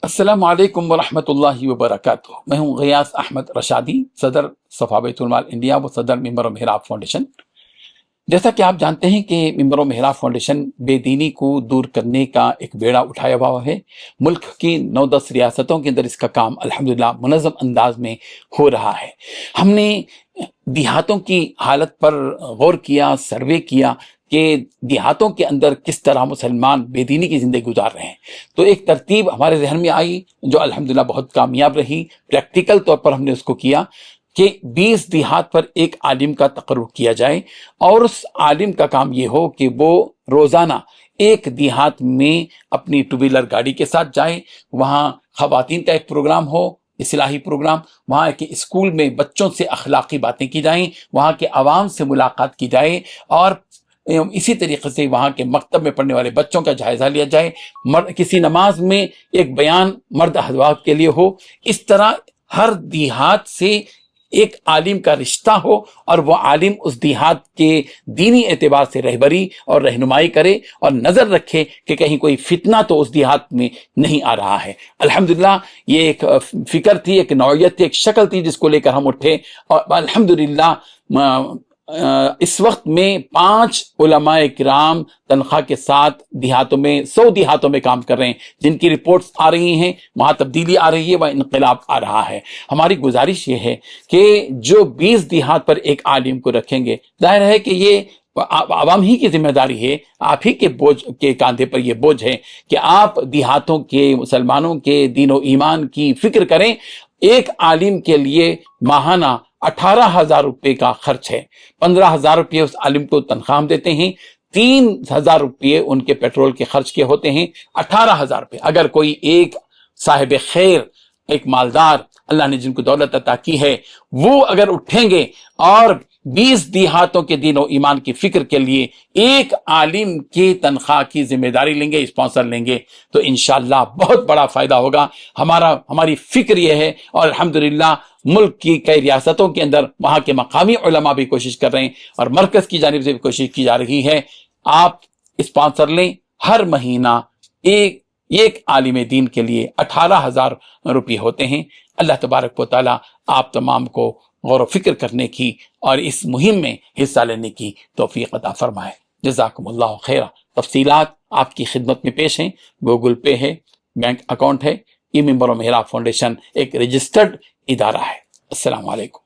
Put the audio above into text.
السلام علیکم ورحمۃ اللہ وبرکاتہ۔ میں ہوں غیاث احمد رشادی، صدر صفا بیت المال انڈیا و صدر ممبر و محراب فاؤنڈیشن۔ جیسا کہ آپ جانتے ہیں کہ ممبر و محراب فاؤنڈیشن بے دینی کو دور کرنے کا ایک بیڑا اٹھایا ہوا ہے۔ ملک کی 9-10 ریاستوں کے اندر اس کا کام الحمدللہ منظم انداز میں ہو رہا ہے۔ ہم نے دیہاتوں کی حالت پر غور کیا، سروے کیا کہ دیہاتوں کے اندر کس طرح مسلمان بے دینی کی زندگی گزار رہے ہیں، تو ایک ترتیب ہمارے ذہن میں آئی جو الحمدللہ بہت کامیاب رہی۔ پریکٹیکل طور پر ہم نے اس کو کیا کہ 20 دیہات پر ایک عالم کا تقرر کیا جائے، اور اس عالم کا کام یہ ہو کہ وہ روزانہ ایک دیہات میں اپنی ٹو ویلر گاڑی کے ساتھ جائے، وہاں خواتین کا ایک پروگرام ہو، اصلاحی پروگرام، وہاں کے اسکول میں بچوں سے اخلاقی باتیں کی جائیں، وہاں کے عوام سے ملاقات کی جائے، اور اسی طریقے سے وہاں کے مکتب میں پڑھنے والے بچوں کا جائزہ لیا جائے۔ کسی نماز میں ایک بیان مرد حضرات کے لیے ہو۔ اس طرح ہر دیہات سے ایک عالم کا رشتہ ہو، اور وہ عالم اس دیہات کے دینی اعتبار سے رہبری اور رہنمائی کرے، اور نظر رکھے کہ کہیں کوئی فتنہ تو اس دیہات میں نہیں آ رہا ہے۔ الحمدللہ یہ ایک فکر تھی، ایک نوعیت تھی، ایک شکل تھی جس کو لے کر ہم اٹھے، اور الحمدللہ اس وقت میں 5 علماء کرام تنخواہ کے ساتھ دیہاتوں میں 100 دیہاتوں میں کام کر رہے ہیں، جن کی رپورٹس آ رہی ہیں، وہاں تبدیلی آ رہی ہے، وہاں انقلاب آ رہا ہے۔ ہماری گزارش یہ ہے کہ جو 20 دیہات پر ایک عالم کو رکھیں گے، ظاہر ہے کہ یہ عوام ہی کی ذمہ داری ہے، آپ ہی کے بوجھ کے کاندھے پر یہ بوجھ ہے کہ آپ دیہاتوں کے مسلمانوں کے دین و ایمان کی فکر کریں۔ ایک عالم کے لیے ماہانہ 18,000 روپے کا خرچ ہے۔ 15,000 روپے اس عالم کو تنخواہ ہم دیتے ہیں، 3,000 روپے ان کے پیٹرول کے خرچ کے ہوتے ہیں، 18,000 روپے۔ اگر کوئی ایک صاحب خیر، ایک مالدار، اللہ نے جن کو دولت عطا کی ہے، وہ اگر اٹھیں گے اور 20 دیہاتوں کے دین و ایمان کی فکر کے لیے ایک عالم کی تنخواہ کی ذمہ داری لیں گے، اسپانسر لیں گے، تو انشاءاللہ بہت بڑا فائدہ ہوگا۔ ہماری فکر یہ ہے، اور الحمدللہ ملک کی کئی ریاستوں کے اندر وہاں کے مقامی علماء بھی کوشش کر رہے ہیں، اور مرکز کی جانب سے بھی کوشش کی جا رہی ہے۔ آپ اسپانسر لیں، ہر مہینہ ایک عالم دین کے لیے 18,000 روپے ہوتے ہیں۔ اللہ تبارک و تعالیٰ آپ تمام کو غور و فکر کرنے کی اور اس مہم میں حصہ لینے کی توفیق عطا فرمائے۔ جزاکم اللہ خیرہ۔ تفصیلات آپ کی خدمت میں پیش ہیں۔ گوگل پے ہے، بینک اکاؤنٹ ہے۔ یہ ممبر و محراب فاؤنڈیشن ایک رجسٹرڈ ادارہ ہے۔ السلام علیکم۔